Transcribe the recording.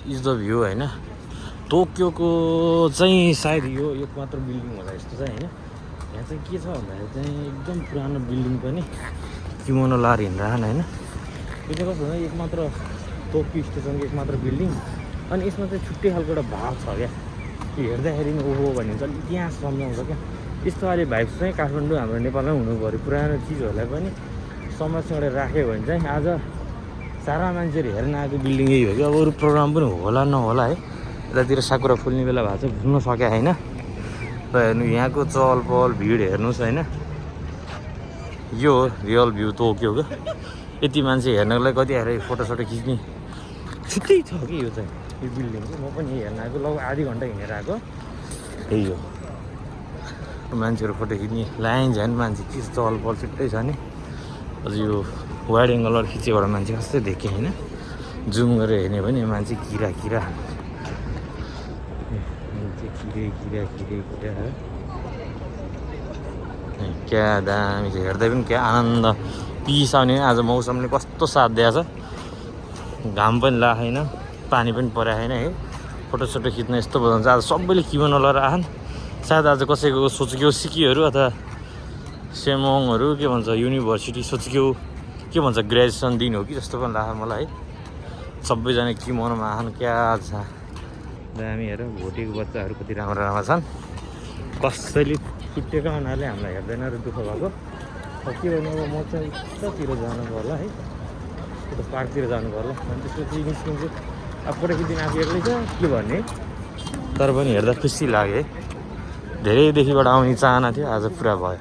Is the view होइन। टोकियोको चाहिँ सायद यो एकमात्र बिल्डिङ होला यस्तो चाहिँ होइन। यहाँ चाहिँ के छ भन्दाखेरि चाहिँ एकदम पुरानो बिल्डिङ पनि किमोनो लाएर हिँडिरहन होइन। यो चाहिँ कस्तो हुन्छ एकमात्र टोकियो स्टेसनको एकमात्र बिल्डिङ अनि यसमा चाहिँ छुट्टै खालको एउटा भाव छ क्या। यो हेर्दाखेरि पनि ओहो भन्ने हुन्छ इतिहास सम्झाउँछ क्या। यस्तो अहिले भाइब्स चाहिँ काठमाडौँ हाम्रो नेपालमै हुनु पऱ्यो। पुरानो चिजहरूलाई पनि समझसँग राख्यो भने चाहिँ आज सारा मान्छेहरू हेर्न आएको बिल्डिङ यही हो कि। अब अरू प्रोग्राम पनि होला नहोला है। यतातिर साकुरा फुल्ने बेला भएको छ घुम्न सके होइन। र हेर्नु यहाँको चहल पहल भिड हेर्नुहोस् होइन। यो हो रियल भ्यू टोकियोको। यति मान्छे हेर्नको लागि कति आएर फोटोसोटो खिच्ने छुट्टै छ कि यो चाहिँ यो बिल्डिङ चाहिँ। म पनि हेर्न आएको लगभग आधी घन्टा हिँडेर आएको यही हो। मान्छेहरू फोटो खिच्ने लाइन झन् मान्छे के चहल पहल छुट्टै छ नि। अझ यो वाइड एङ्गलबाट खिचेबाट मान्छे कस्तै देखेँ होइन। जुम गरेर हेर्ने भने मान्छे किरा मान्छे किरा क्या दामी छ। हेर्दै पनि क्या आनन्द पिस आउने। आज मौसमले कस्तो साथ दिएको छ। घाम पनि लागेन पानी पनि परेको छैन है। फोटोसोटो खिच्न यस्तो बजाउँछ। आज सबैले किमोनो लगाएर आएन। सायद आज कसैको सोचेको सिकियोहरू अथवा सेमोङहरू के भन्छ युनिभर्सिटी सोचेको के भन्छ ग्रेजुएसन दिन हो कि जस्तो पनि लाग्यो मलाई है। सबैजना किमोनोमा आएन क्या छ दामी। हेर भोटेको बच्चाहरू कति राम्रो राम्रो छन्। कसैले छुट्टिएको हुनाले हामीलाई हेर्दैन र दुःख भएको। अब के गर्नु अब म चाहिँ कतातिर जानु पर्ला है। त्यो पार्कतिर जानु पर्ला अनि त्यसपछि निस्किन्छु। अब फोटो खिच्दिन आफू एक्लै छ के भन्ने। तर पनि हेर्दा खुसी लाग्यो है। धेरैदेखिबाट आउने चाहना थियो आज पुरा भयो।